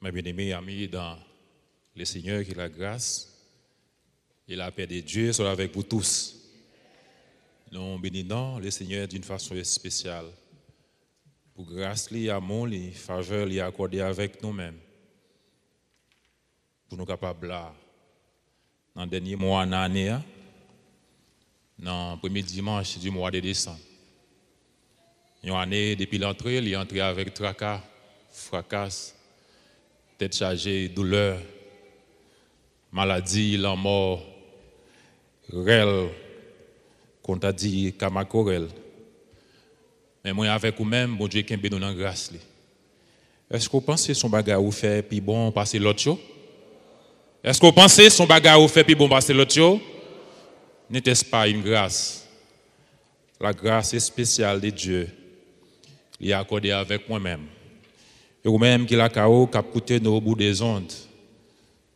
Mes bien-aimés amis dans le Seigneur, qui la grâce et la paix de Dieu soit avec vous tous. Nous bénissons le Seigneur d'une façon spéciale. Pour grâce, les amour, les faveurs, les accorder avec nous-mêmes. Pour nous capables là, dans le dernier mois de l'année, dans le premier dimanche du mois de décembre. Une année depuis l'entrée, il est entré avec tracas, fracas, tête chargée, douleur, maladie, la mort, rel, qu'on t'a dit kamakorel. Mais moi avec vous-même, bon Dieu qui nous donne grâce. Est-ce que vous pensez son bagage ou fait puis bon passer l'autre chose? Est-ce que vous pensez son bagage ou fait puis bon passer l'autre chose? N'était-ce pas une grâce? La grâce spéciale de Dieu, il est accordé avec moi-même. Et vous-même qui l'a cao, qui a écouté nos bouts des ondes,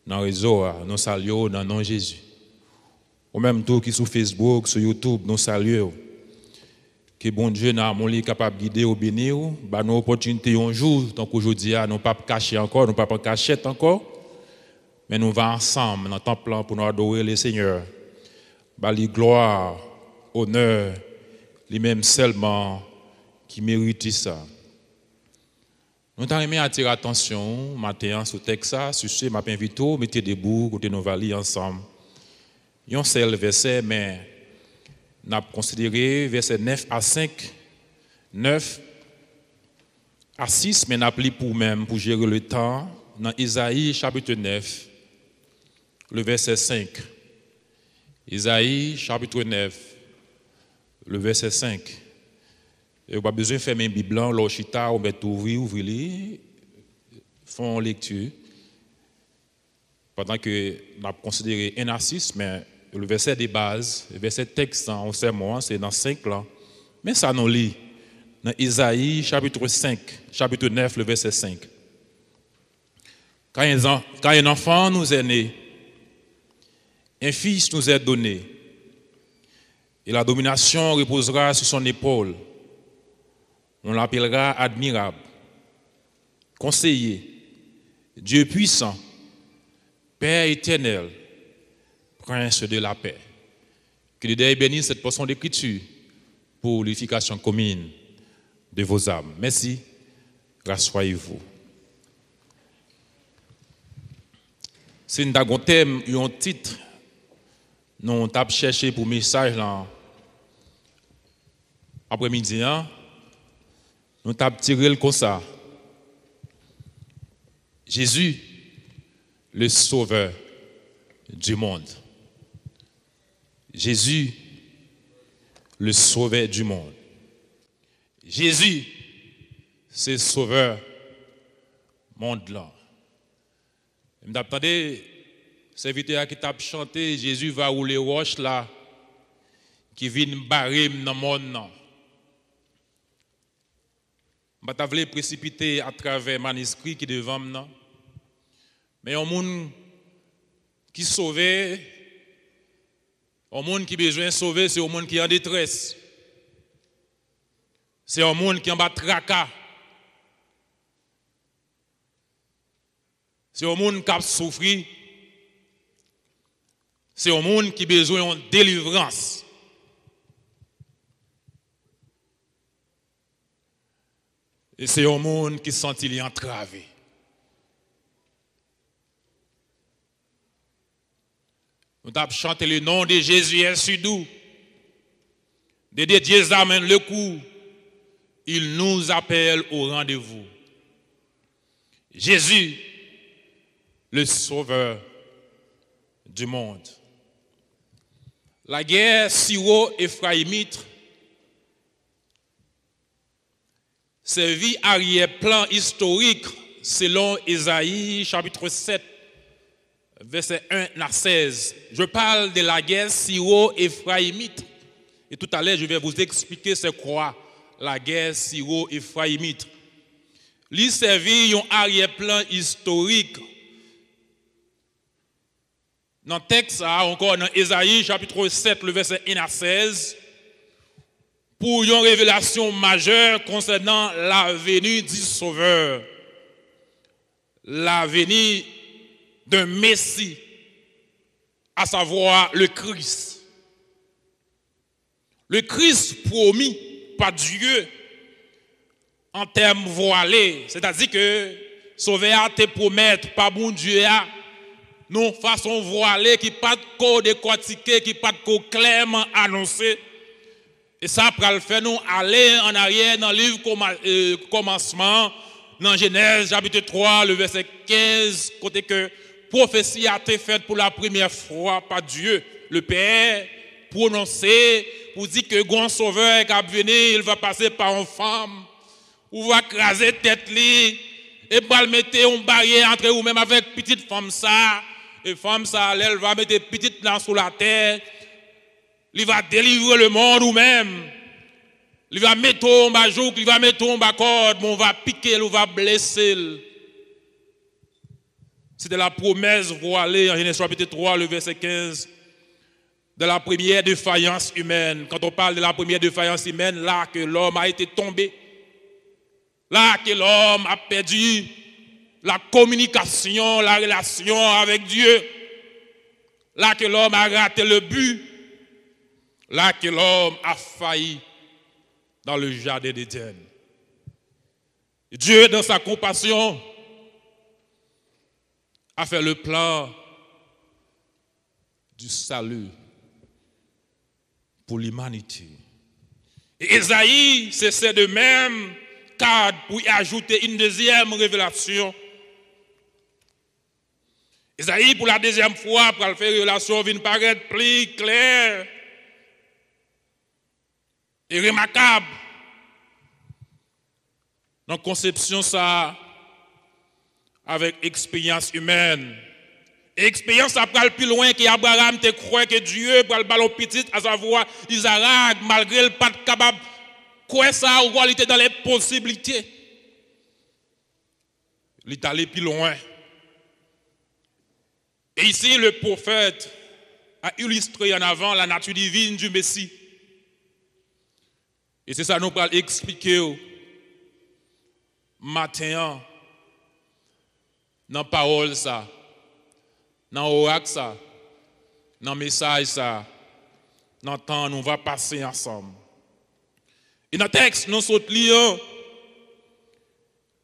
dans le réseau, nous saluons dans le nom de Jésus. Ou même tout qui sur Facebook, sur YouTube, nous saluons. Que bon Dieu n'a pas capable de guider ou bénir, bah nos opportunités un jour, tant qu'aujourd'hui, nous ne pas cacher encore, nous ne pas cacher encore, mais nous allons ensemble dans le temple pour nous adorer le Seigneur. Bah les gloire, honneur, les mêmes seulement qui méritent ça. Nous t'aimons attirer attention matin sur texte sur ce m'a invité mettez debout côté nos valises ensemble. Un seul verset mais n'a considéré verset 9 à 5, 9 à 6 mais n'a pris pour même pour gérer le temps dans Isaïe chapitre 9 le verset 5. Isaïe chapitre 9 le verset 5. Et vous n'avez pas besoin de faire une Bible, l'Ochita, ou mettre ouvrir, font lecture. Pendant que nous avons considéré 1 à 6, mais le verset de base, le verset texte, on sait moi, c'est dans 5 là. Mais ça nous lit dans Isaïe chapitre 5, chapitre 9, le verset 5. Quand un enfant nous est né, un fils nous est donné, et la domination reposera sur son épaule. On l'appellera admirable, conseiller, Dieu puissant, Père éternel, Prince de la paix. Que Dieu bénisse cette portion d'écriture pour l'unification commune de vos âmes. Merci, rassoyez-vous. Si nous avons un thème, un titre, nous avons cherché pour message là, après-midi. Nous avons tiré comme ça. Jésus, le sauveur du monde. Jésus, le sauveur du monde. Jésus, c'est le sauveur monde là. Vous entendez, serviteur qui t'a chanté, Jésus va où les roches là, qui viennent barrer dans le monde. Je ne vais pas précipiter à travers le manuscrit qui est devant moi. Mais un monde qui sauve, un monde qui a besoin de sauver, c'est un monde qui est en détresse. C'est un monde qui est en bas de tracas. C'est un monde qui a souffert. C'est un monde qui a besoin de délivrance. Et c'est un monde qui sent il entravé. Nous avons chanté le nom de Jésus est sudou. De Dieu amène le coup. Il nous appelle au rendez-vous. Jésus, le sauveur du monde. La guerre syro-éphraïmite servit arrière-plan historique selon Isaïe chapitre 7, verset 1 à 16. Je parle de la guerre syro-éphraïmite. Et tout à l'heure, je vais vous expliquer c'est quoi la guerre syro-éphraïmite. Il servit un arrière-plan historique. Dans le texte, encore dans Isaïe chapitre 7, le verset 1 à 16, pour une révélation majeure concernant la venue du Sauveur. la venue d'un Messie, à savoir le Christ. Le Christ promis par Dieu en termes voilés, c'est-à-dire que sauveur te promettre par bon Dieu non façon voilée qui pas de code décortiqué, qui pas de code clairement annoncé. Et ça pour le faire nous aller en arrière dans le livre commencement dans Genèse chapitre 3 le verset 15 côté que prophétie a été faite pour la première fois par Dieu le Père prononcé pour dire que grand sauveur qui va venir, il va passer par une femme ou va craser tête li et va mettre une barrière entre vous même avec petite femme ça et femme ça elle va mettre petite là sur la terre. Il va délivrer le monde ou même. Il va mettre en bas jouk, il va mettre en bas corde, on va piquer, on va blesser. C'était la promesse voilée en Genèse chapitre 3, le verset 15, de la première défaillance humaine. Quand on parle de la première défaillance humaine, là que l'homme a été tombé, là que l'homme a perdu la communication, la relation avec Dieu, là que l'homme a raté le but, là que l'homme a failli dans le jardin d'Éden. Dieu, dans sa compassion, a fait le plan du salut pour l'humanité. Et Esaïe, c'est de même cadre pour y ajouter une deuxième révélation. Esaïe, pour la deuxième fois, pour faire une relation, vient paraître plus claire et remarquable. Dans la conception, ça, avec expérience humaine. Et expérience, ça prend plus loin qu'Abraham te croit que Dieu, pour le ballon petit, à savoir Isaac, malgré le pas capable, quoi ça, ou il était dans les possibilités. Il est allé plus loin. Et ici, le prophète a illustré en avant la nature divine du Messie. Et c'est ça nous allons expliquer matin dans la parole ça, dans l'oracle ça, dans le message ça, dans le temps nous va passer ensemble. Et dans le texte, nous sommes liés.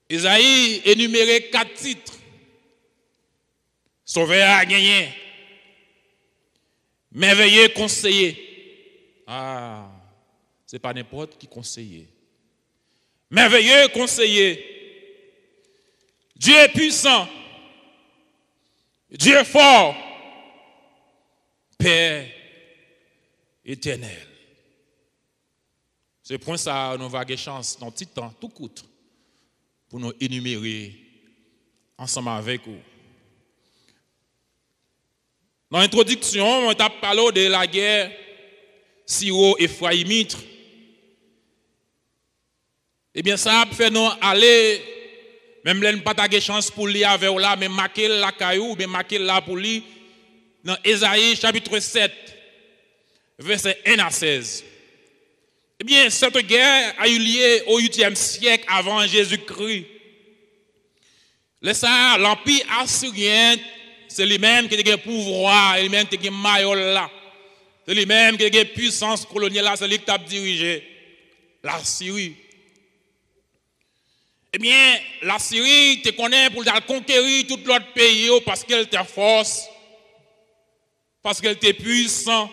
Isaïe énuméré 4 titres. Sauveur a gagné. Merveilleux conseiller. Ah. Ce n'est pas n'importe qui conseiller. Merveilleux conseiller. Dieu puissant. Dieu fort. Père éternel. C'est pour ça nous avons avoir chance dans petit temps, tout coûte, pour nous énumérer ensemble avec vous. Dans l'introduction, on a parlé de la guerre syro-éphraïmite. Eh bien, ça fait nous aller, même là, nous pas de chance pour lire avec là, mais marquer la caillou, mais marquer là pour lire, dans Ésaïe chapitre 7, verset 1 à 16. Eh bien, cette guerre a eu lieu au 8e siècle avant Jésus-Christ. L'empire assyrien, c'est lui-même qui a le pouvoir, c'est lui-même qui a le maillot là. C'est lui-même qui a la puissance coloniale là, c'est lui qui a dirigé la Syrie. Eh bien, la Syrie te connaît pour conquérir tout l'autre pays parce qu'elle était force, parce qu'elle était puissant.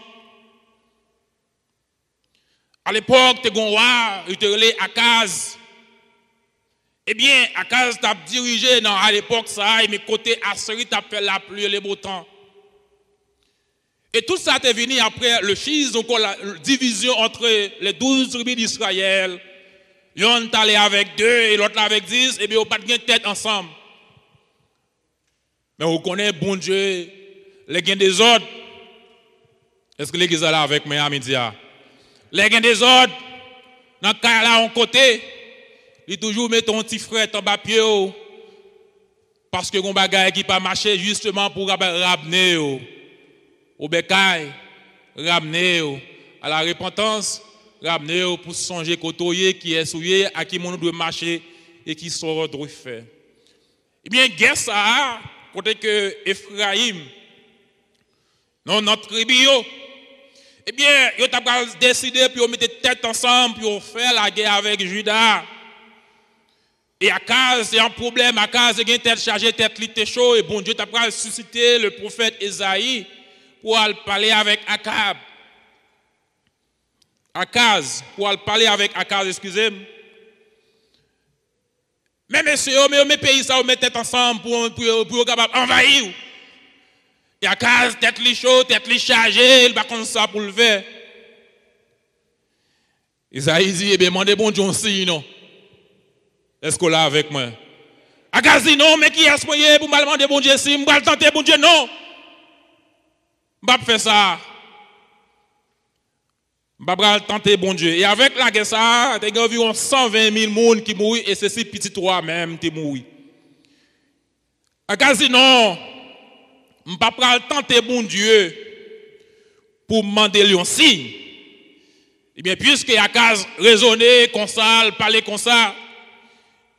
À l'époque, tu as eu Akaz. Eh bien, Akaz t'a dirigé à l'époque, ça, et mes côtés Assyrie t'a fait la pluie et les beaux temps. Et tout ça est venu après le schisme, donc la division entre les 12 tribus d'Israël. L'un est allé avec 2 et l'autre avec 10, et bien, on n'a pas de tête ensemble. Mais on connaît, bon Dieu, les gains des autres. Est-ce que l'église est là avec moi à midi? Les gains des autres, dans le cas là, on côté, il toujours met ton petit frère en bas pied, parce que mon bagage qui pas marché justement pour ramener au bécail, ramener à la repentance, ramener pour songer côtoyer qui est souillé, à qui on doit marcher et qui sort de faire. Eh bien, guerre ça, côté que Ephraim, non, notre tribu, eh bien, ils ont décidé pour mettre tête ensemble pour faire la guerre avec Judas. Et Akaz, c'est un problème. Akaz, il a une tête chargée, tête litée chaud. Et bon Dieu t'a suscité le prophète Esaïe pour aller parler avec Akab. Akaz, pour aller parler avec Akaz, excusez-moi. Mais messieurs, mes pays, ça, on met tête ensemble pour envahir. Et Akaz, tête li chaud, tête li chargée, il va comme ça pour le faire. Esaïe dit, eh bien, demandez bon Dieu aussi, non? Est-ce qu'on l'a avec moi? Akaz dit, non, mais qui est-ce que pour me demander bon Dieu si, je vais tenter bon Dieu, non? Je vais faire ça. Je vais tenter bon Dieu. Et avec la guerre, ça, il y a environ 120 000 personnes qui mourent et c'est si petit toi même qui mourent. Akaz dit, non. Je ne vais pas tenter bon Dieu pour me demander un signe. Eh bien, puisque Akaz raisonnait comme ça, parlait comme ça,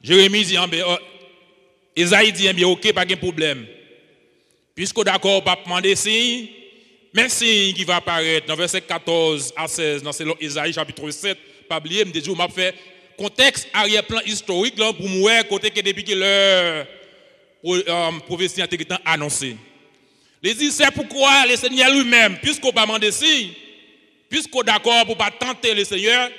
Jérémie dit, Esaïe dit, bien, ok, pas de problème. Puisque d'accord, pas demander signe, mais signe qui va apparaître dans verset 14 à 16, dans Esaïe chapitre 7, pas oublier, je m'a fait contexte arrière-plan historique là, pour moi, côté que depuis que leur prophétie a annoncée. Les dit, c'est pourquoi le Seigneur lui-même, puisqu'on pas demander signe, puisqu'on d'accord pour pas tenter le Seigneur,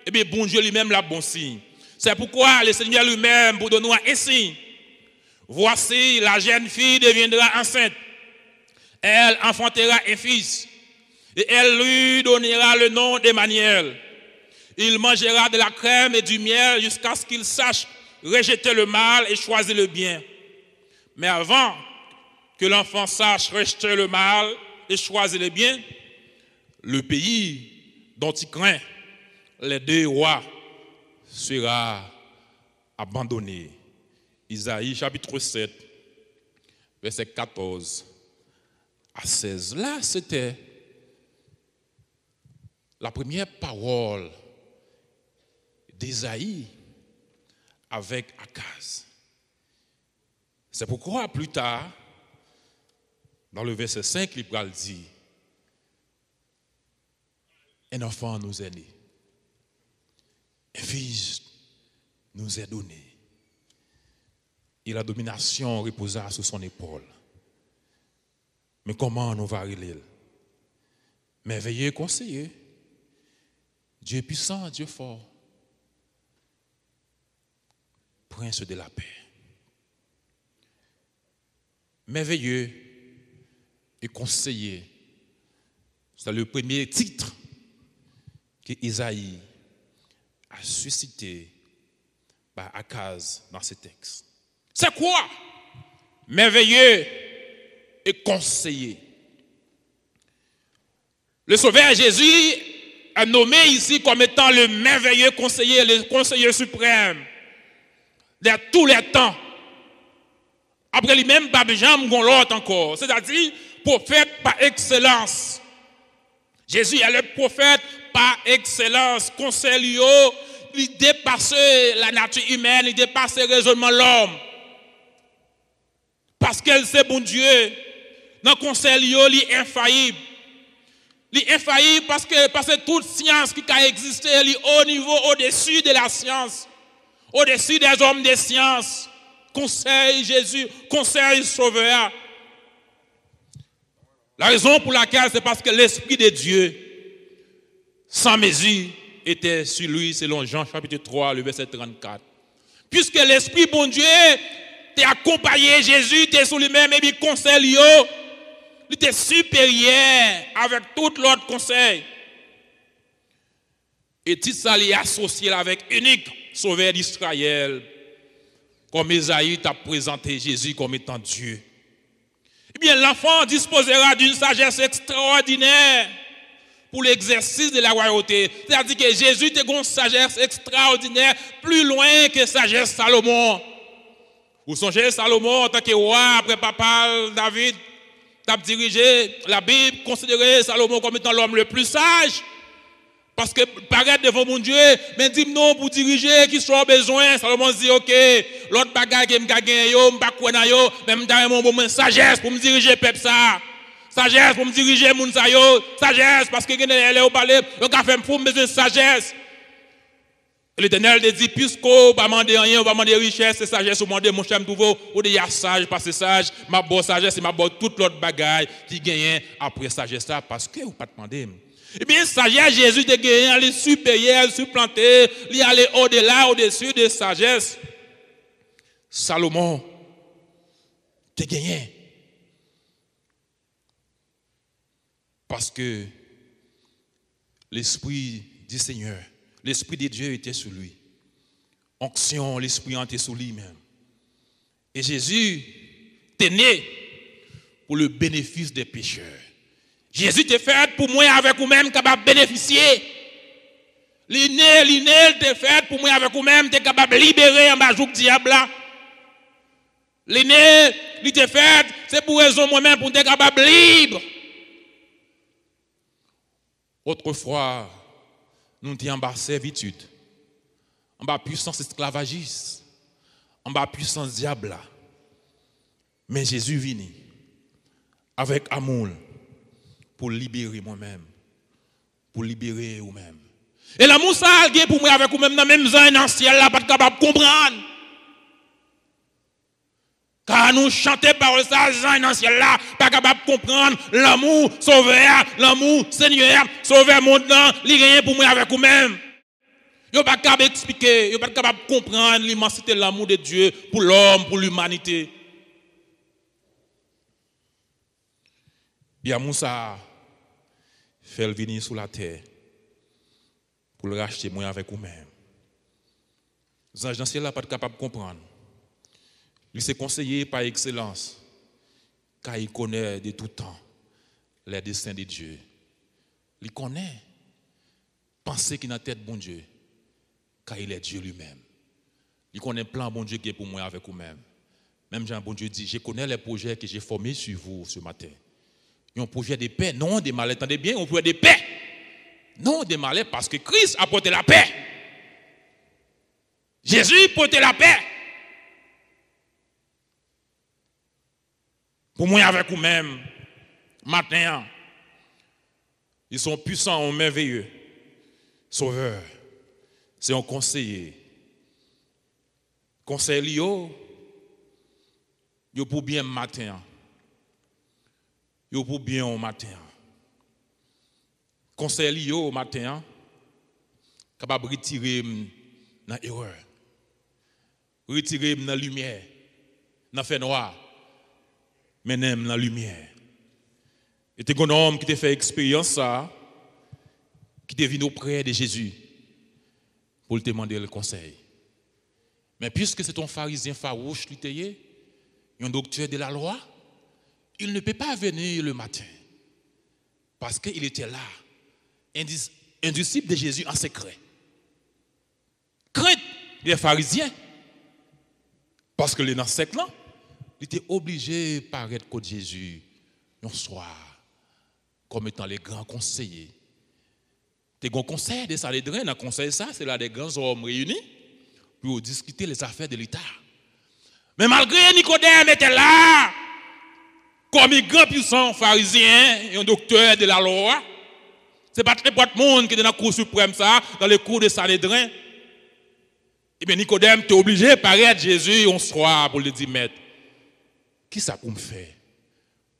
eh bien, bon Dieu lui-même l'a bon signe. C'est pourquoi le Seigneur lui-même vous donnera un signe. Voici, la jeune fille deviendra enceinte. Elle enfantera un fils. Et elle lui donnera le nom d'Emmanuel. Il mangera de la crème et du miel jusqu'à ce qu'il sache rejeter le mal et choisir le bien. Mais avant que l'enfant sache rejeter le mal et choisir le bien, le pays dont il craint les deux rois sera abandonné. Isaïe chapitre 7, verset 14 à 16. Là, c'était la première parole d'Isaïe avec Akaz. C'est pourquoi plus tard, dans le verset 5, l'Ibral dit, un enfant nous est né, un fils nous est donné, et la domination reposa sur son épaule. Mais comment nous va relire? Merveilleux conseiller, Dieu puissant, Dieu fort, prince de la paix. Merveilleux et conseiller, c'est le premier titre que Isaïe a suscité par Akaz dans ce texte. C'est quoi? Merveilleux et conseiller. Le Sauveur Jésus est nommé ici comme étant le merveilleux conseiller, le conseiller suprême de tous les temps. Après lui-même, Babjam l'autre encore, c'est-à-dire prophète par excellence. Jésus est le prophète par excellence, conseiller, il dépasse la nature humaine, il dépasse le raisonnement de l'homme. Parce qu'elle c'est bon Dieu. Dans le conseil, il est infaillible. Il est infaillible parce que toute science qui a existé, elle est au niveau, au-dessus de la science. Au-dessus des hommes de science. Conseil Jésus, conseil sauveur. La raison pour laquelle c'est parce que l'Esprit de Dieu, sans mesure, était sur lui, selon Jean chapitre 3, le verset 34. Puisque l'Esprit, bon Dieu, t'a accompagné Jésus, t'es sur lui-même, et il conseille, il était supérieur avec tout l'autre conseil. Et tout ça, il est associé avec unique sauveur d'Israël, comme Esaïe t'a présenté Jésus comme étant Dieu. Eh bien, l'enfant disposera d'une sagesse extraordinaire pour l'exercice de la royauté. C'est-à-dire que Jésus a une sagesse extraordinaire, plus loin que sagesse Salomon. Vous songez Salomon en tant que roi, après papa David, a dirigé la Bible, considéré Salomon comme étant l'homme le plus sage Parce que paraître devant mon Dieu, mais dit non pour diriger, qui soit besoin. Salomon dit, ok, l'autre bagaille qui m'a gagné, je ne sais pas yo, mais je mon bon sagesse pour me diriger peuple ça. Sagesse pour me diriger moun sa yo, sagesse parce que elle est au palais, donc a fait pour me besoin de sagesse. L'Éternel te dit, puisqu'on va demander rien, on va demander richesse et sagesse, on va demander mon cher nouveau, on dit, il y a sage, parce que sage, ma bonne sagesse et ma bonne toute l'autre bagaille qui gagne après sagesse là, parce que vous pas demander. Eh bien, sagesse, Jésus te gagne, il est supérieur, supplanté, il est allé au-delà, au-dessus de sagesse. Salomon te gagne. Parce que l'Esprit du Seigneur, l'Esprit de Dieu était sur lui. Onction, l'Esprit était sur lui-même. Et Jésus était né pour le bénéfice des pécheurs. Jésus était fait pour moi avec vous-même capable de bénéficier. L'inné était fait pour moi avec vous-même capable de libérer en bas du diable là. L'inné, il était fait, c'est pour raison moi-même pour être capable de libre. Autrefois, nous étions en bas servitude, en bas puissance esclavagiste, en bas puissance diable. Mais Jésus vient avec amour pour libérer moi-même, pour libérer vous-même. Et l'amour ça a pour moi avec vous-même dans même dans le ciel là, pas capable de comprendre. Car nous chantons par ça dans le ciel là, pas capable de comprendre l'amour sauveur, l'amour Seigneur, sauveur mon temps, il rien pour moi avec vous-même. Yo pas capable d'expliquer, yo pas capable de comprendre l'immensité de l'amour de Dieu pour l'homme, pour l'humanité. Bien Moussa fait venir sur la terre pour le racheter moi avec vous-même. Les anges dans le ciel là pas capable de comprendre. Il s'est conseillé par excellence, car il connaît de tout temps les desseins de Dieu. Il connaît penser qu'il a tête bon Dieu, car il est Dieu lui-même. Il connaît le plan bon Dieu qui est pour moi avec vous-même. Même Jean bon Dieu dit, je connais les projets que j'ai formés sur vous ce matin. Il y a un projet de paix, non de malheur. Attendez bien, un projet de paix. Non de malheur, parce que Christ a porté la paix. Jésus a porté la paix. Pour moi avec vous-même, maintenant, ils sont puissants, merveilleux. Sauveur, c'est un conseiller. Conseiller, yo pour bien matin. Yo pour bien au matin. Conseiller au matin, capable de retirer dans l'erreur. Retirer dans la lumière, dans le fait noir. Mais n'aime la lumière. Et c'est un homme qui t'a fait expérience ça, qui est venu auprès de Jésus pour te demander le conseil. Mais puisque c'est un pharisien farouche, un docteur de la loi, il ne peut pas venir le matin. Parce qu'il était là, un disciple de Jésus en secret. Crainte des pharisiens. Parce que les dans secte là, il était obligé de paraître contre Jésus un soir, comme étant les grands conseillers. Les grands conseils de Sanhédrin, dans le conseil ça, c'est là des grands hommes réunis pour discuter les affaires de l'État. Mais malgré Nicodème était là, comme un grand puissant pharisien et un docteur de la loi, ce n'est pas très bon monde qui est dans la cour suprême ça, dans les cours de Sanhédrin. Et bien Nicodème était obligé de paraître Jésus un soir pour lui dire, maître, qui ça pour me faire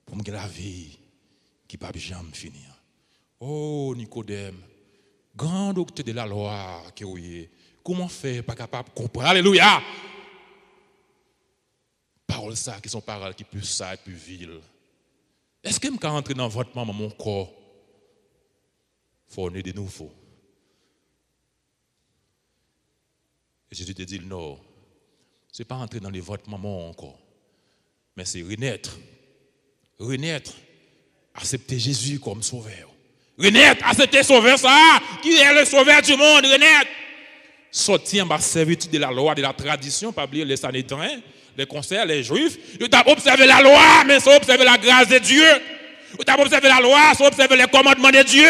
pour me gagner la vie qui ne va jamais finir? Oh Nicodème, grand docteur de la loi, comment faire pas capable de comprendre? Alléluia! Paroles ça qui sont paroles qui plus ça et plus viles. Est-ce que je peux rentrer dans votre maman, mon corps? Il faut naître de nouveau. Et Jésus te dit non, ce n'est pas rentrer dans les votes maman encore. Mais c'est renaître. Renaître. Accepter Jésus comme sauveur. Renaître. Accepter sauveur ça. Qui est le sauveur du monde? Renaître. Sortir en bas servitude de la loi, de la tradition, pas oublier les Sanhédrins, les conseils, les juifs. Ils ont observé la loi, mais ils ont observé la grâce de Dieu. Ils ont observé la loi, ils ont observé les commandements de Dieu.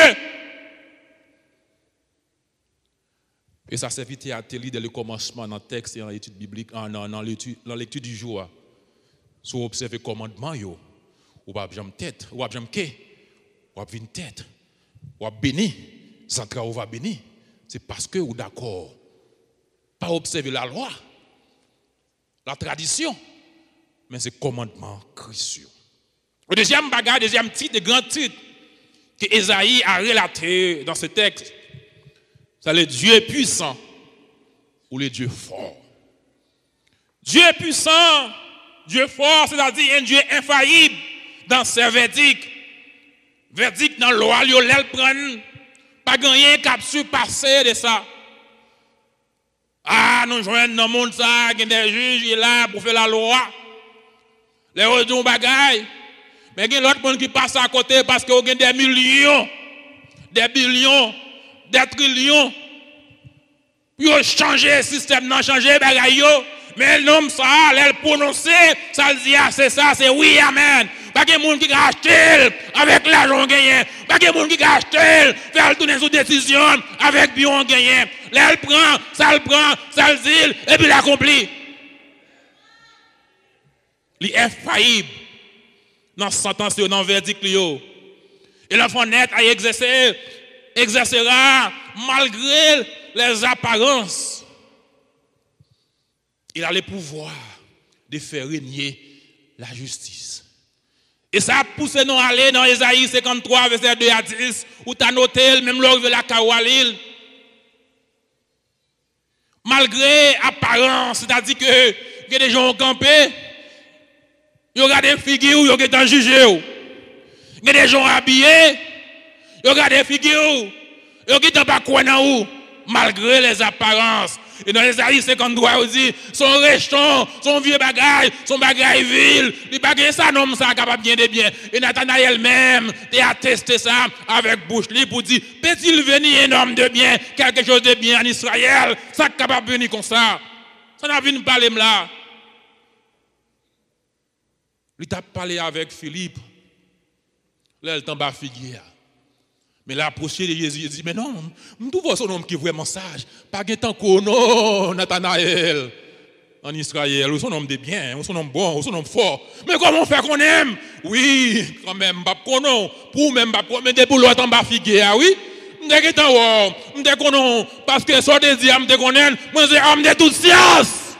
Et ça s'invite à te lire dès le commencement dans le texte et dans l'étude biblique, dans lecture du jour. Si vous observez le commandement, ou pas jamais tête, ou pas jamais quai, ou pas une tête, ou pas béni, central ou va béni. C'est parce que vous d'accord. Pas observer la loi, la tradition, mais c'est le commandement Christ. Le deuxième bagage, deuxième titre, le grand titre que Ésaïe a relaté dans ce texte, c'est le Dieu puissant ou le Dieu fort. Dieu puissant, Dieu fort, c'est-à-dire un Dieu infaillible dans ses verdicts. Verdict dans la loi, il prend, pas gagner cap surpasser de ça. Ah, nous jouons dans le monde, ça, il y a des juges qui sont là pour faire la loi. Les autres ont bagaille. Mais il y a l'autre monde qui passe à côté parce qu'il y a des millions, des billions, des trillions. Ils ont changé le système, non changé le bagaille. Mais l'homme, ça, elle prononce, ça le dit, ah, c'est ça, c'est oui, amen. Pas de monde qui a acheté avec l'argent gagné. Pas de monde qui a acheté, faire tourner sous décision avec bien gagné. Là, elle prend, ça le dit, et puis l'accomplit. Il est infaillible dans la sentence, dans le verdict. Et l'enfant net a exercera malgré les apparences. Il a le pouvoir de faire régner la justice. Et ça a poussé nous à aller dans Ésaïe 53, verset 2 à 10, où tu as noté, même lors de la Kawalil. Malgré apparence, c'est-à-dire que des gens ont campé, ils ont regardé des figures, ils ont été jugés. Il y a des gens habillés, ils ont regardé des figures, ils ont été pas quoi dans où, malgré les apparences. Et dans Ésaïe 53, on dit, son rejeton, son vieux bagage, son bagage vil, il bagage ça, non, ça capable bien de bien. Et Nathanaël même, il a attesté ça avec bouche libre pour dire, peut-il venir un homme de bien, quelque chose de bien en Israël, ça capable venir comme ça. Ça n'a vu parler là. Il t'a parlé avec Philippe. Là, il t'en bas figure. Mais là, approché de Jésus, il dit, mais non, je trouve son homme qui est vraiment sage. Pas de temps qu'on non, Nathanaël, en Israël, ou son homme de bien, ou son homme bon, ou son homme fort. Mais comment on fait qu'on aime? Oui, quand même, pour même, mais de pour l'autre en bas figure, oui. Je connais, parce que ça de dire, je connais, moi, c'est homme de toute science.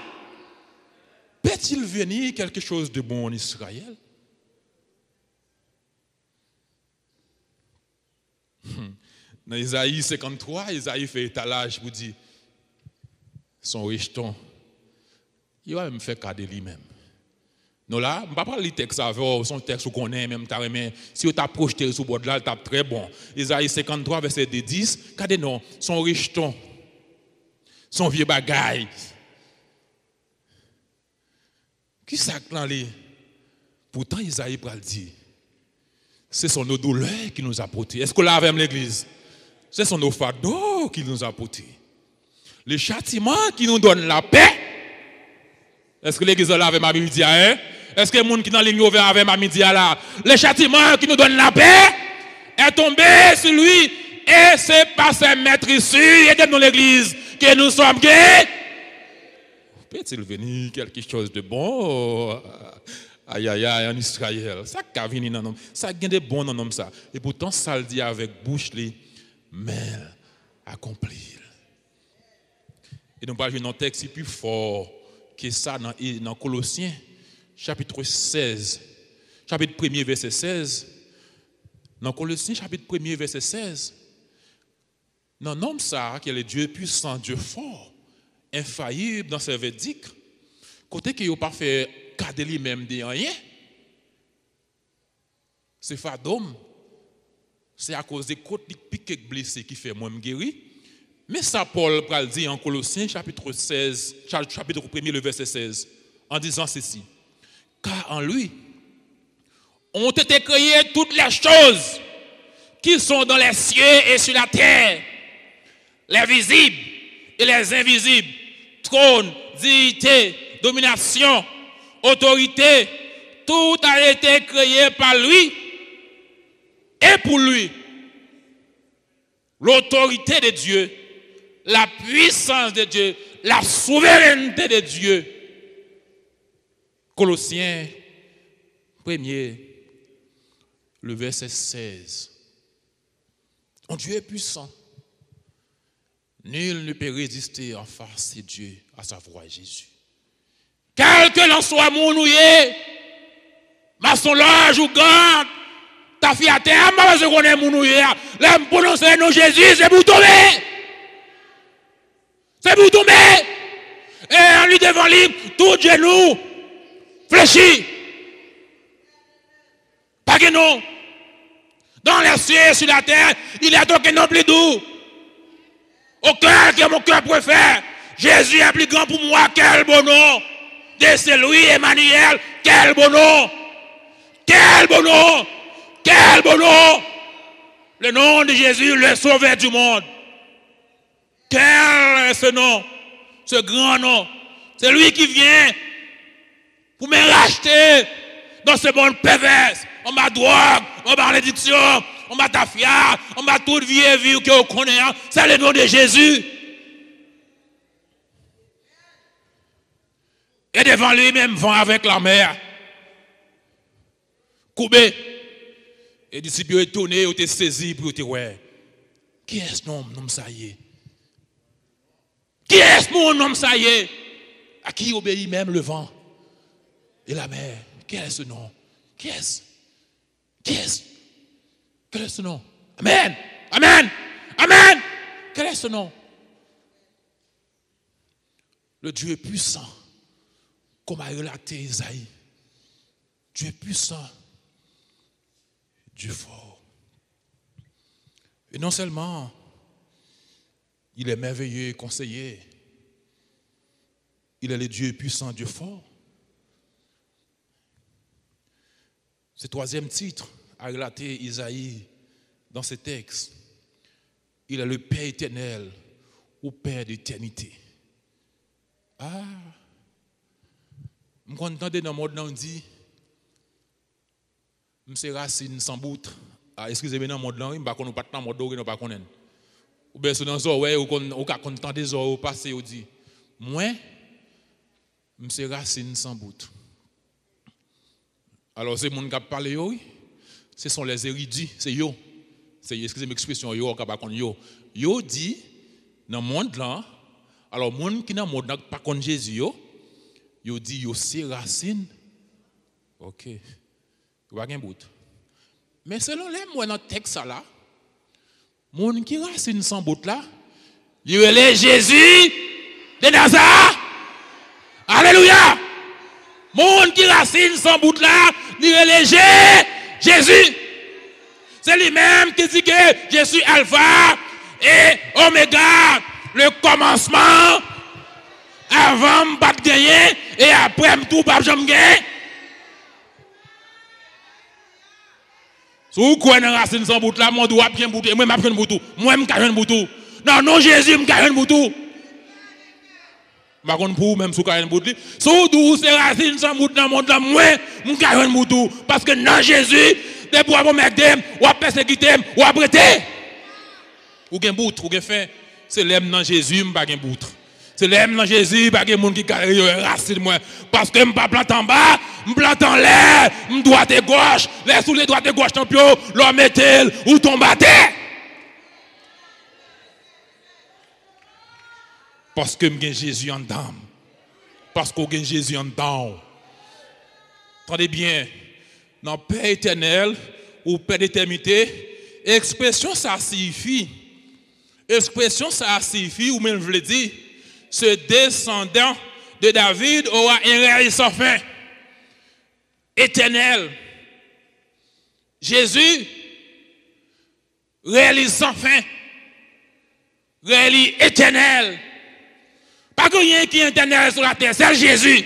Peut-il venir quelque chose de bon en Israël? Dans Isaïe 53, Isaïe fait étalage pour dire son rejeton, il va me faire cadeau lui-même. Nous là, je ne vais pas parler de texte avec son texte qu'on connaît, même si tu as projeté sur le bord là, c'est très bon. Isaïe 53, verset 10, regardez non, son rejeton, son vieux bagaille. Qui ça clan li? Pourtant, Isaïe va le dire. C'est son nos douleurs qui nous a portés. Est-ce que là avec l'église? C'est son nos fardeaux qui nous a portés. Le châtiment qui nous donne la paix. Est-ce que l'église là avec ma midi hein? Est-ce que les gens qui dans ligne ouverte avec ma midi là? Le châtiment qui nous donne la paix est tombé sur lui et c'est par ses maîtres issus et de l'église que nous sommes gays. Peut-il venir quelque chose de bon? Aïe, aïe, aïe, en Israël. Ça a venu dans l'homme. Ça a de bon dans l'homme, ça. Et pourtant, ça le dit avec bouche, mais accompli. Et donc, j'ai un texte plus fort que ça dans Colossiens, chapitre 16. Chapitre 1er, verset 16. Dans Colossiens, chapitre 1er, verset 16. Dans l'homme, ça, qui est le Dieu puissant, Dieu fort, infaillible dans ses verdicts, côté qu'il n'a pas fait garder lui-même de rien, c'est fadom, c'est à cause des côtes piquées blessées qui fait moi me guérir. Mais ça, Paul pral dit en Colossiens, chapitre 16, chapitre 1er, le verset 16, en disant ceci, car en lui ont été créées toutes les choses qui sont dans les cieux et sur la terre, les visibles et les invisibles, trône, dignité, domination, autorité, tout a été créé par lui et pour lui. L'autorité de Dieu la puissance de Dieu, la souveraineté de Dieu. Colossiens 1er, le verset 16. Mon Dieu est puissant. Nul ne peut résister en face de Dieu, à savoir Jésus. Quel que l'on soit mounouillé, maçon-loge ou gante, ta fille à terre, parce qu'on est mounouillé, l'homme prononcer le nom Jésus, c'est pour tomber. C'est pour tomber. Et en lui devant lui, tout genou fléchit. Pas que non. Dans les cieux, sur la terre, il y a donc un nom plus doux. Au cœur que mon cœur préfère. Jésus est plus grand pour moi. Quel bon nom. De Saint-Louis, Emmanuel. Quel bon nom. Quel bon nom. Quel bon nom. Le nom de Jésus, le sauveur du monde. Quel est ce nom. Ce grand nom. C'est lui qui vient pour me racheter dans ce monde pervers. On m'a drogue, on m'a l'addiction, on m'a tafia, on m'a toute vieille vie que vous connaissez. C'est le nom de Jésus. Et devant lui-même, vont avec la mer. Coupé. Et les disciples étonnés, ils étaient saisis pour dire, ouais, qui est ce nom, ça y est? Qui est ce nom, ça y est? À qui obéit même le vent et la mer? Quel est ce nom? Qui est-ce? Qui est-ce? Quel est ce nom? Amen! Amen! Amen! Quel est ce nom? Le Dieu puissant, comme a relaté Isaïe. Dieu puissant, Dieu fort. Et non seulement, il est merveilleux conseiller, il est le Dieu puissant, Dieu fort. Ce troisième titre a relaté Isaïe dans ce texte. Il est le Père éternel ou Père d'éternité. Ah, je suis content de dans le monde, on dit, je suis racine sans bout. Ah, excusez-moi, dans le monde, je ne sais pas si pas dans le monde, je ne sais pas. Ou bien, dans le ouais, ou content des heures au passé, on dit, moi, je suis racine sans bout. Alors, c'est mon qui parle, ce sont les érudits, c'est yo. C'est, excusez-moi l'expression, yo, yo dit, dans le monde là, alors, les gens qui dans le monde là, pas contre Jésus, yo dit, yo c'est racine. Ok. Yo pas de bout. Mais selon les mots dans le texte là, les gens qui racine sans bout là, il est Jésus de Nazareth. Alléluia. Monde qui racine sans bout là, il est Jésus. C'est lui-même qui dit que je suis Alpha et Oméga, le commencement, avant de pas gagner et après tout pas jamais gagner. Si vous connaissez racine sans bout là, mon doigt bien bouté, moi m'a bien boutou, moi me cache boutou. Non non Jésus me cache boutou. Par contre, pour même sous carré bout, sous douce racines sans bout dans le monde, moi, mon carré bout, parce que non Jésus, des pour avoir m'aider, ou à persécuter, ou à prêter. Ou gen bout, ou gen fin, c'est l'aime dans Jésus, m'pas gen bout. C'est l'aime dans Jésus, pas gen monde qui carré racine moi, parce que m'pas plante en bas, m'plante en l'air, m'droite et gauche, les sous les droites et gauche tant pio, l'homme mettez ou tombatez. Parce que j'ai Jésus en dedans. Parce que j'ai Jésus en dedans. Attendez bien. Dans le Père éternel ou Père d'éternité, expression ça signifie. Expression ça signifie, ou même je le dis, ce descendant de David aura un règne sans fin. Éternel. Jésus réalise sans fin. Réalise éternel. Pas que rien qui est éternel sur la terre, c'est Jésus.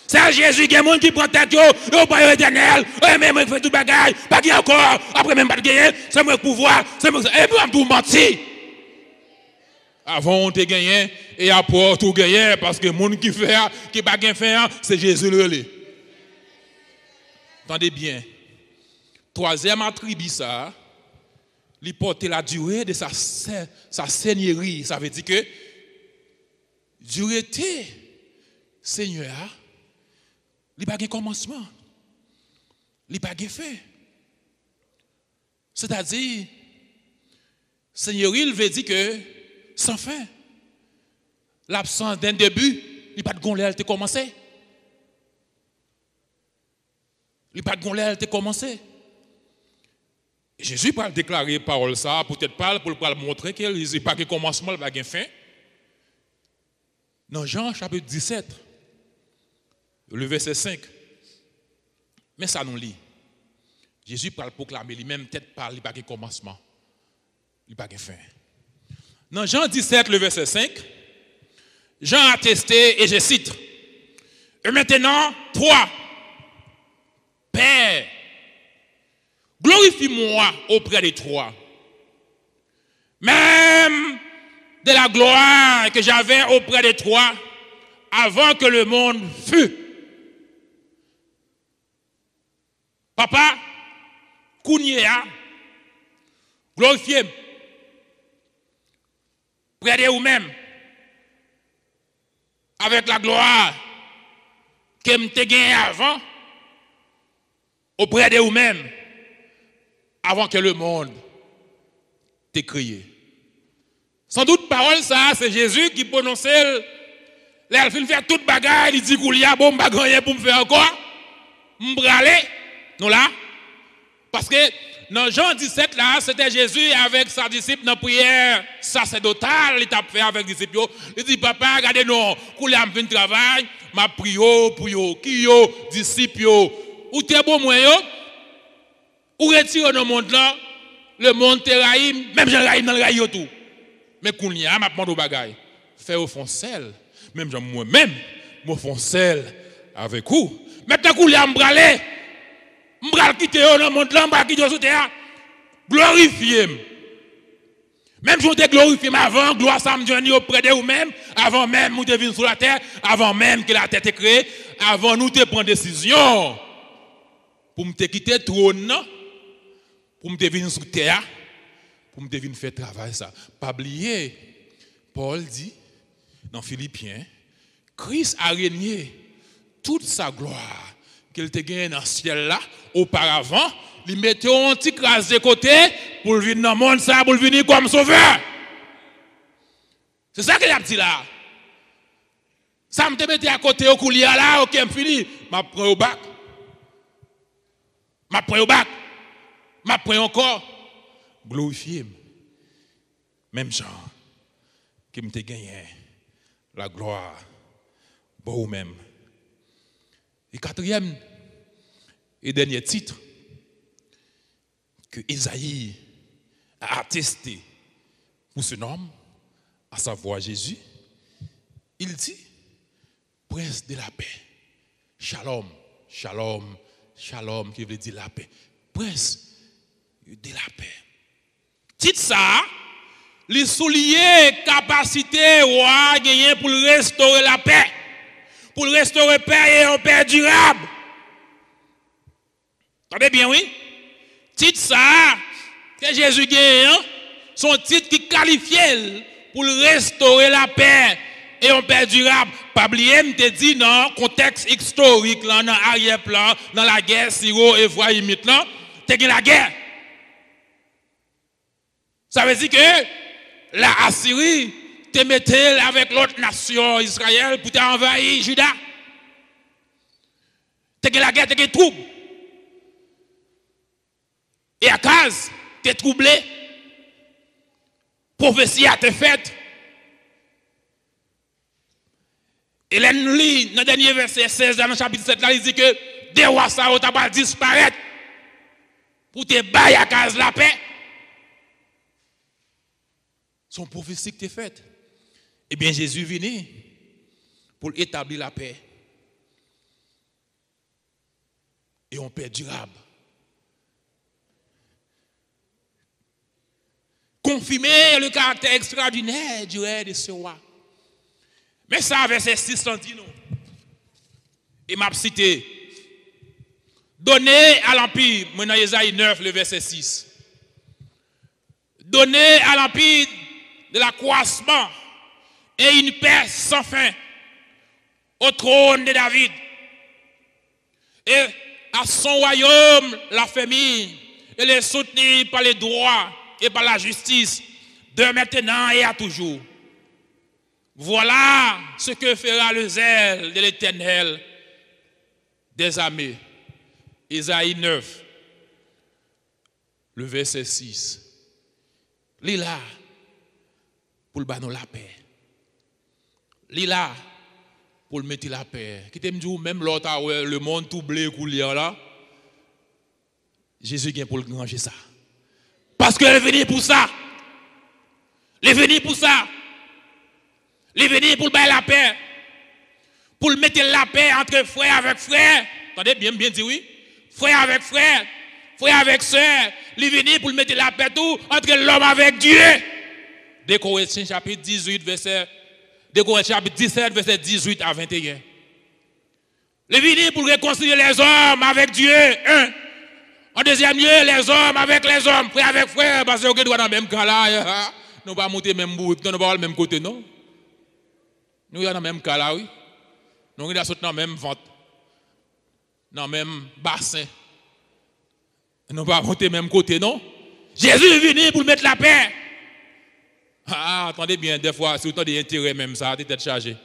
C'est Jésus qui est monde qui prend tête, yo pas éternel, même il fait tout bagaille, pas qu'il encore, après même pas de gagner, c'est mon pouvoir, c'est mon et puis on tout menti. Avant on te gagné et après tout gagné parce que monde qui fait qui pas gain faire, c'est Jésus le relais. Attendez bien. Troisième attribut ça, il porte la durée de sa seigneurie. Ça veut dire que durée Seigneur, il n'y a pas de commencement. Il n'y a pas de fin. C'est-à-dire, seigneurie, il veut dire que sans fin. L'absence d'un début, il n'y a pas de gonlère, elle a commencé. Il n'y a pas de gonlère, elle a commencé. Jésus va déclarer parole ça, peut-être pas pour le montrer qu'il n'y a pas de commencement, il n'y a pas de fin. Dans Jean chapitre 17, le verset 5, mais ça nous lit. Jésus parle proclamer lui-même, peut-être pas, il n'y a pas de commencement, il n'y a pas de fin. Dans Jean 17, le verset 5, Jean a testé, et je cite, et maintenant, toi, Père, glorifie-moi auprès de toi, même de la gloire que j'avais auprès de toi avant que le monde fût. Papa, Kounia, glorifiez près de vous-même avec la gloire que m'te gagné avant auprès de vous-même avant que le monde t'ait créé. Sans doute parole ça c'est Jésus qui prononçait là il fait toute bagaille il dit Koulia bon bagaille pour me faire encore m'braler nous là parce que dans Jean 17 là c'était Jésus avec sa disciple dans prière sacerdotale il t'a fait avec disciples il dit papa regardez nous Koulia me fait travail m'a prié pour yo qui yo disciples ou t'es bon moi yo ou retire dans le monde là le monde te raïm même j'en raïm dans le raïm tout mais Koulia m'a demandé au bagaille fait au fond sel même j'en moi-même moi fond sel avec vous maintenant Koulia m'braler m'bral quitter dans le monde là m'bral quitter sur terre glorifier même je te glorifie avant gloire ça me joindre auprès de vous-même avant même nous te venir sur la terre avant même que la terre te créée avant nous te prendre décision pour me te quitter trône pour me te venir sur terre pour me te venir faire travail ça pas oublier Paul dit dans Philippiens Christ a régné toute sa gloire qu'il te gagne dans le ciel là auparavant il mettait un petit crasse de côté pour venir dans le monde ça pour venir comme sauveur c'est ça qu'il a dit là ça me te mettait à côté au coulier là ok me fini m'a prend au bac m'a prend encore glorifier même genre qui me te gagné la gloire pour vous-même. Et quatrième et dernier titre que Isaïe a attesté pour ce homme, à savoir Jésus, il dit prince de la paix. Shalom, shalom, shalom qui veut dire la paix. Prince de la paix. Titre ça, les souliers capacité ou à gagner pour restaurer la paix. Pour restaurer la paix et un paix durable. Entendez bien, oui? Titre ça, que Jésus gagne, son titre qui qualifie pour restaurer la paix et un paix durable. Pas oublier, me te dit dans le contexte historique, là, dans l'arrière-plan, dans la guerre syro-éphraïmite, là, tu as la guerre. Ça veut dire que la Assyrie te mettait avec l'autre nation, Israël, pour t'envahir Juda. Tu as la guerre, tu as trouble. Et Akaz, tu es troublé. Prophétie a été faite. Et l'ennemi, dans le dernier verset 16, dans le chapitre 7, là, il dit que des rois ça va disparaître pour te bailler Akaz la paix. Son prophétie qui est faite. Eh bien, Jésus est venu pour établir la paix. Et une paix durable. Confirmer le caractère extraordinaire du règne de ce roi. Mais ça, verset 6, on dit nous. Et m'a cité. Donné à l'Empire, maintenant Isaïe 9, le verset 6. donner à l'empire de l'accroissement et une paix sans fin au trône de David. Et à son royaume la famille et les soutenir par les droits et par la justice de maintenant et à toujours. Voilà ce que fera le zèle de l'Éternel des armées. Isaïe 9, le verset 6. Lila pour le bâton la paix. Lila pour le mettre la paix. Qui t'aime dire même l'autre le monde tout blé coulier là. Jésus vient pour le granger ça. Parce qu'il est venu pour ça. Il est venu pour ça. Il est venu pour le bailler la paix. Pour le mettre la paix entre frère avec frère. Attendez bien dire oui. Frère avec frère. Frère avec soeur. Il est venu pour le mettre la paix tout entre l'homme avec Dieu. 2 Corinthiens chapitre 18 verset 2 Corinthiens chapitre 17 verset 18 à 21. Il est venu pour réconcilier les hommes avec Dieu. En deuxième lieu, les hommes avec les hommes, frère avec frère, parce que nous sommes dans le même cas là. Nous ne pouvons pas monter même bout, nous ne pouvons pas le même côté, non? Nous sommes dans le même cas là, oui. Nous sommes dans le même ventre, dans le même bassin. Nous ne pouvons pas monter le même côté, non? Jésus est venu pour mettre la paix. Attendez bien, des fois, c'est autant d'intérêt même ça, t'es chargé.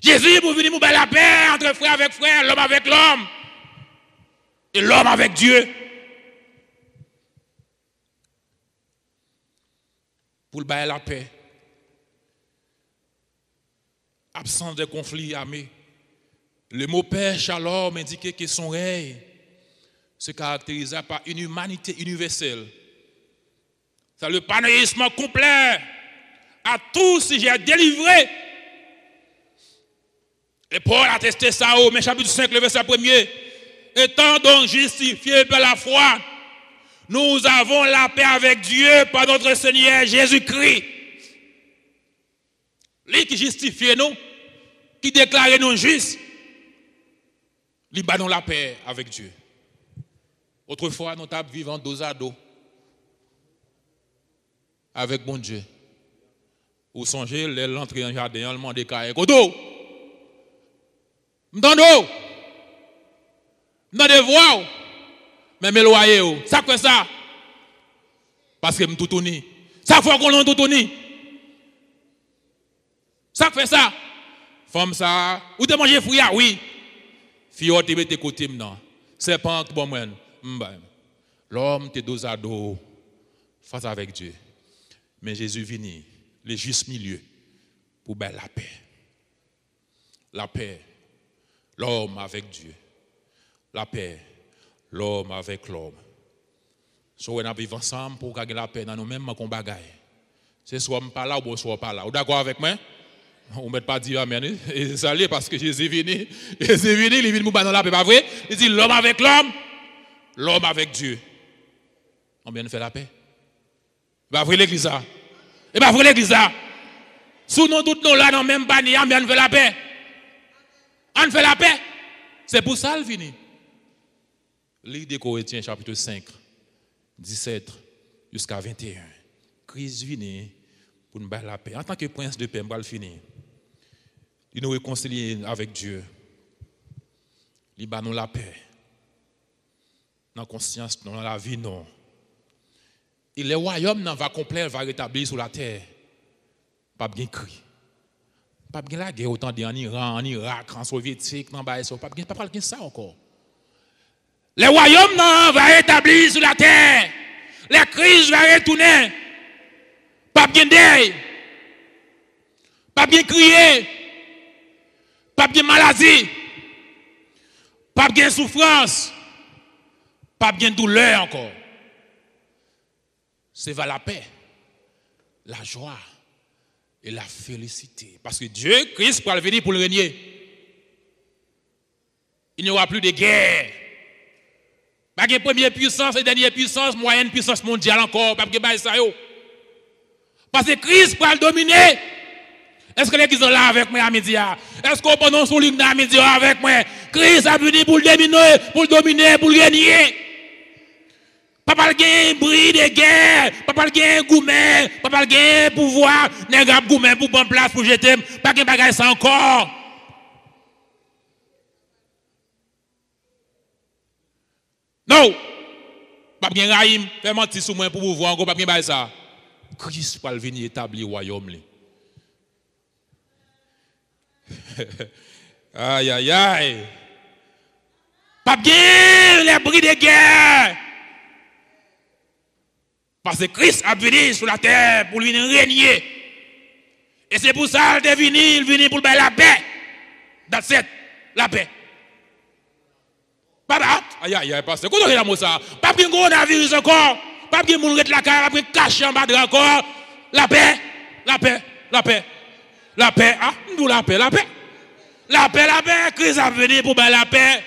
Jésus est venu pour mettre la paix entre frère avec frère, l'homme avec l'homme. Et l'homme avec Dieu. Pour le bailler la paix. Absence de conflit armé. Le mot paix, shalom, indiquait que son règne se caractérisait par une humanité universelle. C'est le panéisme complet à tout sujet délivré. Et Paul a testé ça au chapitre 5, le verset 1er. Étant donc justifiés par la foi, nous avons la paix avec Dieu par notre Seigneur Jésus-Christ. Lui qui justifie nous, qui déclare nous justes, lui nous la paix avec Dieu. Autrefois, nous avons vivant dos à dos avec bon Dieu. Vous songez, l'entrée dans le jardin, on demande des cailles. Kodo! M'tando! Dans des voix, mais m'éloigner. Ça fait ça. Parce que m'toutouni. Ça fait qu'on l'on toutouni. Ça fait ça. Femme ça. Ou te manger fruit, oui. Fille, te mette côté maintenant. Serpent, bon, moi. L'homme te dos à dos. Face avec Dieu. Mais Jésus vient, le juste milieu, pour faire la paix. La paix. L'homme avec Dieu. La paix, l'homme avec l'homme. Si on vit ensemble pour gagner la paix dans nous-mêmes, on bagaille. C'est soit on pas là ou soit pas là. Vous d'accord avec moi? On ne met pas dire amen. Et ça l'est parce que Jésus est venu. Jésus est venu, il est venu nous battre dans la paix, pas vrai? Il dit l'homme avec l'homme, l'homme avec Dieu. On vient de faire la paix. Pas vrai l'église ça? Et pas vrai l'église ça? Sous nous toutes nous là dans le même panier, on vient de faire la paix. On fait la paix. C'est pour ça qu'il vient. Livre des Corinthiens, chapitre 5, 17 jusqu'à 21. Christ vient pour nous battre la paix. En tant que prince de paix, on va le finir. Il nous réconcilie avec Dieu. Il bat nous la paix. Dans la conscience, dans la vie, non. Et le royaume va complet, va rétablir sur la terre. Pas bien cri. Pas bien la guerre autant en Iran, en Irak, en soviétique, dans pas bien pas parler ça encore. Le royaume va rétablir sur la terre. La crise va retourner. Pas bien deuil. Pas bien crier. Pas bien maladie. Pas bien souffrance. Pas bien douleur encore. C'est vers la paix, la joie et la félicité. Parce que Dieu, Christ, va venir pour le régner. Il n'y aura plus de guerre. Pas de première puissance et dernière puissance, moyenne puissance mondiale encore. Pas de ça. Parce que Christ va le dominer. Est-ce que l'église est là avec moi à midi? Est-ce qu'on peut nous souligner à midi avec moi? Christ a venu pour le dominer, pour le régner. Papa le gain bris de guerre, papa le gain gourmet, papa le gain pouvoir, nègre gourmet pour prendre place pour jeter, pas de bagage ça encore. Non. Papa gen Rahim, fais mentir sur moi pour pouvoir encore pas gen bagage ça. Christ va venir établir royaume li. Aïe aïe aïe. Papa gen les bris de guerre. Parce que Christ a venu sur la terre pour venir régner. Et c'est pour ça qu'il est venu, il venu pour faire la paix. That's it, la paix. Papa, aïe aïe aïe, parce que quand on a ça, pas de coronavirus encore, pas de monde la carrière, pas de cacher en bas de encore. La paix, la paix, la paix, la paix, ah, nous la paix, la paix. La paix, la paix, Christ a venu pour faire la paix.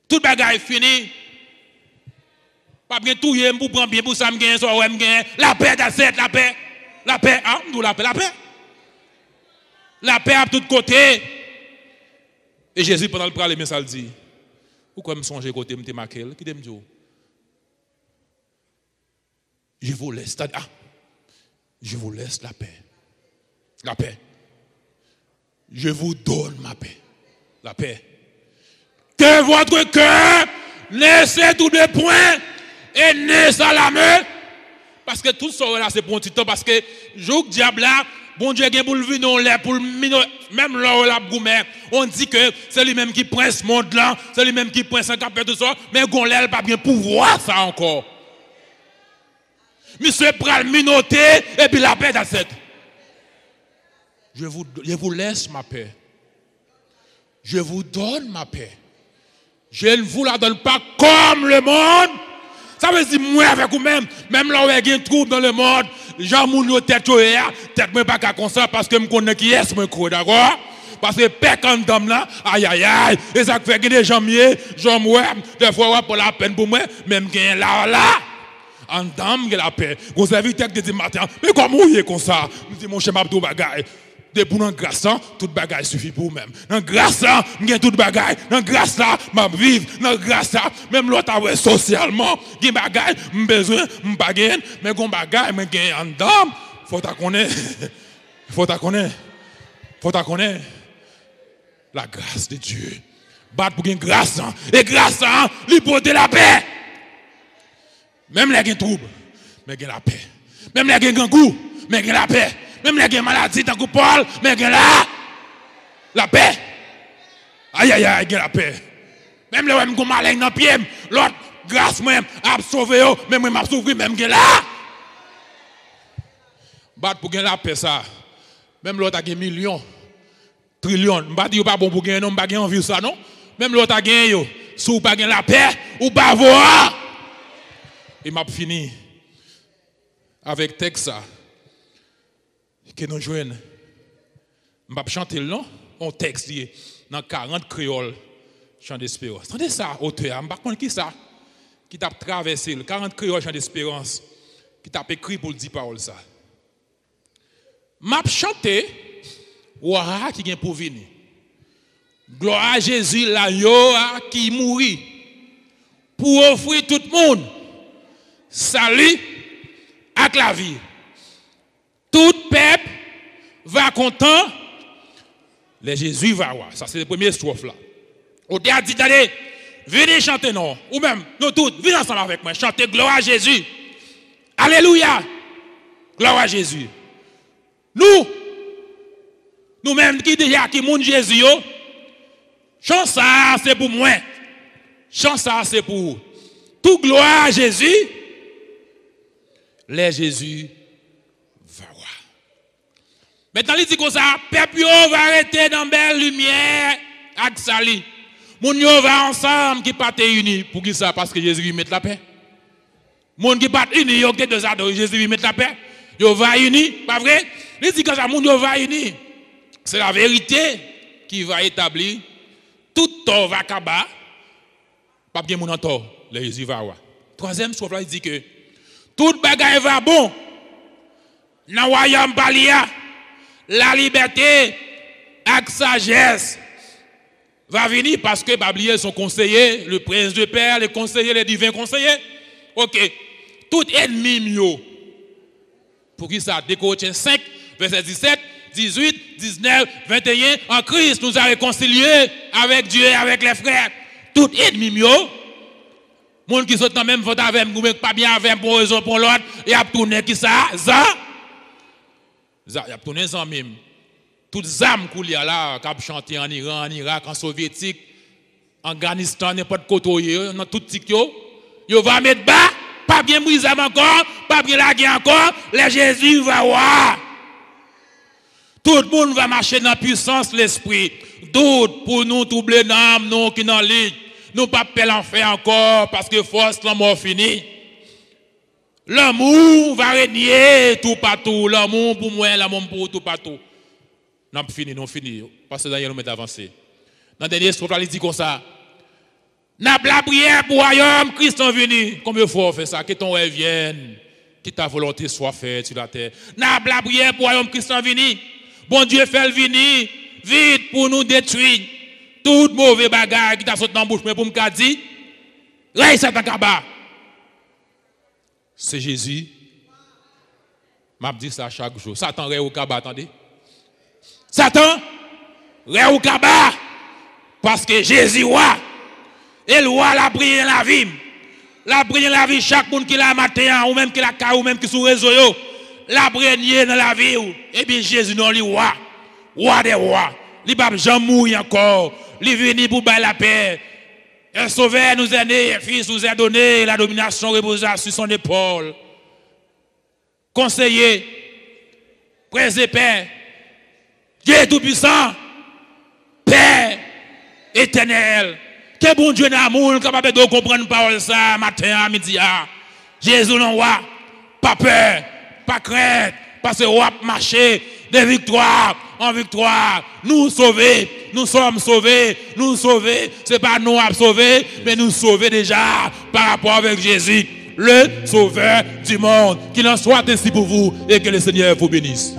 Tout bagage est fini. Pas bien tout yem pour prendre bien pour ça me gagne so ouais me gagne la paix d'asset la paix ah nous la paix à tous côtés et Jésus pendant le parler mais ça le dit pourquoi me songer côté me marqué qui te me dit je vous laisse je vous laisse la paix je vous donne ma paix la paix que votre cœur ne se doute point et ne salame parce que tout ça là c'est pour un petit temps parce que jour diable là bon Dieu gen pour le vino là pour même là la goumé on dit que c'est lui même qui prend ce monde là c'est lui même qui prend ça capé tout ça mais gon l'aile pas bien pouvoir ça encore monsieur pral minoter et puis la paix d'asset je vous laisse ma paix je vous donne ma paix je ne vous la donne pas comme le monde. Ça veut dire, moi avec vous-même, même là où il y a un trouble dans le monde, j'en moun tête moi pas comme ça parce que je connais qui est, moi, d'accord? Parce que père quand dame là, aïe aïe aïe, et ça fait que des gens mieux, j'en moi, des fois pour la peine pour moi, même gain là, en dame la paix. Vous avez tête de dire matin, mais comment vous est comme ça? Je dis mon cher Mabdou Bagay. De pour dans grâce toute bagaille suffit pour vous-même. Dans grâce là, m'gain toute bagaille. Dans grâce là, m'a vivre. Dans grâce là, même l'autre ouais socialement, gen bagaille, besoin, m'pa gain, mais gon bagaille, mais gain en dame, faut ta connaître. Faut ta connaître. La grâce de Dieu. Battre pour gain grâce et grâce lui porter la paix. Même les gen trouble, mais gain la paix. Même les gen goût, mais gain la paix. Même les gens maladies, tant que Paul, mais la paix. Aïe aïe aïe, la paix. Même les gens qui ont malin dans le pied, l'autre, grâce moi, a sauvé, mais moi, m'a sauvé, même là. Bat pour gagner la paix, ça. Même l'autre a gagné millions, trillions. Je ne dis pas bon pour gagner, non, pas gagner envie ça, non. Même l'autre a gagné, si vous pas gagner la paix, ou pas voir. Et m'a fini avec texte ça. Que nous jouons, je vais chanter le nom, un texte dans 40 créoles, chant d'espérance. Attendez ça, auteur, je ne sais pas qui ça, qui t'a traversé le 40 créoles, chant d'espérance, qui t'a écrit pour le 10 paroles ça. Je vais chanter, ouah, qui vient pour venir. Gloire à Jésus, l'agneau qui mourit, pour offrir tout le monde, salut avec la vie. Tout peuple va content, les Jésus va voir. Ça, c'est le premier strophe là. On a dit, allez, venez chanter, non. Ou même, nous tous, venez ensemble avec moi, chanter gloire à Jésus. Alléluia. Gloire à Jésus. Nous-mêmes qui déjà, qui moun Jésus, chant ça, c'est pour moi. Chant ça, c'est pour vous. Tout gloire à Jésus, les Jésus. Maintenant, il dit comme ça, peuple va arrêter dans belle lumière avec Sali. Moun yo va ensemble qui partent unis. Pour qui ça? Parce que Jésus lui met la paix. Moun qui partent unis, yo qui deux ados, Jésus lui met la paix. Yo va unis, pas vrai? Il dit comme ça, moun yo va unis. C'est la vérité qui va établir. Tout tort va kaba. Pas bien moun en tort. Le Jésus va voir. Troisième soif là, il dit que tout bagaille va bon. Dans royaume Balia. La liberté avec sagesse va venir parce que Bablier son conseiller, le prince de Père, les conseillers, les divins conseillers. Ok. Tout ennemi mieux. Pour qui ça? Deux Corinthiens 5, verset 17, 18, 19, 21. En Christ, nous a réconciliés avec Dieu et avec les frères. Tout ennemi mieux. Monde qui sont dans même vote avec nous, mais pas bien avec pour raison pour l'autre, et a tourné qui ça? Ça? Il a tourné ça même. Toutes les âmes qu'il y a là, qui ont chanté en Iran, en Irak, en Soviétique, en Afghanistan, n'importe côté, dans tout tikyo, il va mettre bas, pas bien brisé encore, pas bien lagué encore, les Jésus va voir. Tout le monde va marcher dans la puissance de l'esprit. D'autres pour nous, troubler l'âme, nous qui dans ligue. Nous pas peur l'enfer encore parce que force la mort finie. L'amour va régner tout partout. L'amour pour moi, l'amour pour tout partout. Non, fini, non fini. Parce que d'ailleurs, nous mettons avancé. Dans le dernier histoire, il dit comme ça. N'a pas la prière pour royaume, Christ est venu. Combien de fois on fait ça? Que ton rêve vienne, que ta volonté soit faite sur la terre. N'a pas la prière pour royaume, Christ est venu. Bon Dieu fait le venir vite pour nous détruire. Tout mauvais bagage qui t'a sauté dans la bouche, mais pour me dire, Ray Satan Kaba. C'est Jésus. M'a dit ça chaque jour. Satan Ray au Kaba, attendez. Satan, Ray au Kaba. Parce que Jésus roi. Et le roi l'a prié la vie. La prié la vie chaque monde qui l'a matin ou même qui l'a car ou même qui sous réseau yo. La prié dans la vie. Et bien Jésus non lui roi. Roi des rois. Il va jamais mourir encore. Il est venu pour bailler la paix. Un sauveur nous a donné, un fils nous a donné, la domination reposa sur son épaule. Conseiller, prince et père, Dieu tout-puissant, Père éternel. Que bon Dieu d'amour, capable de comprendre parole ça, matin à midi. Jésus non roi, pas peur, pas crainte, parce que roi marcher de victoire en victoire. Nous sauver, nous sommes sauvés, nous sauver. Ce n'est pas nous à sauver, mais nous sauver déjà par rapport avec Jésus, le sauveur du monde. Qu'il en soit ainsi pour vous et que le Seigneur vous bénisse.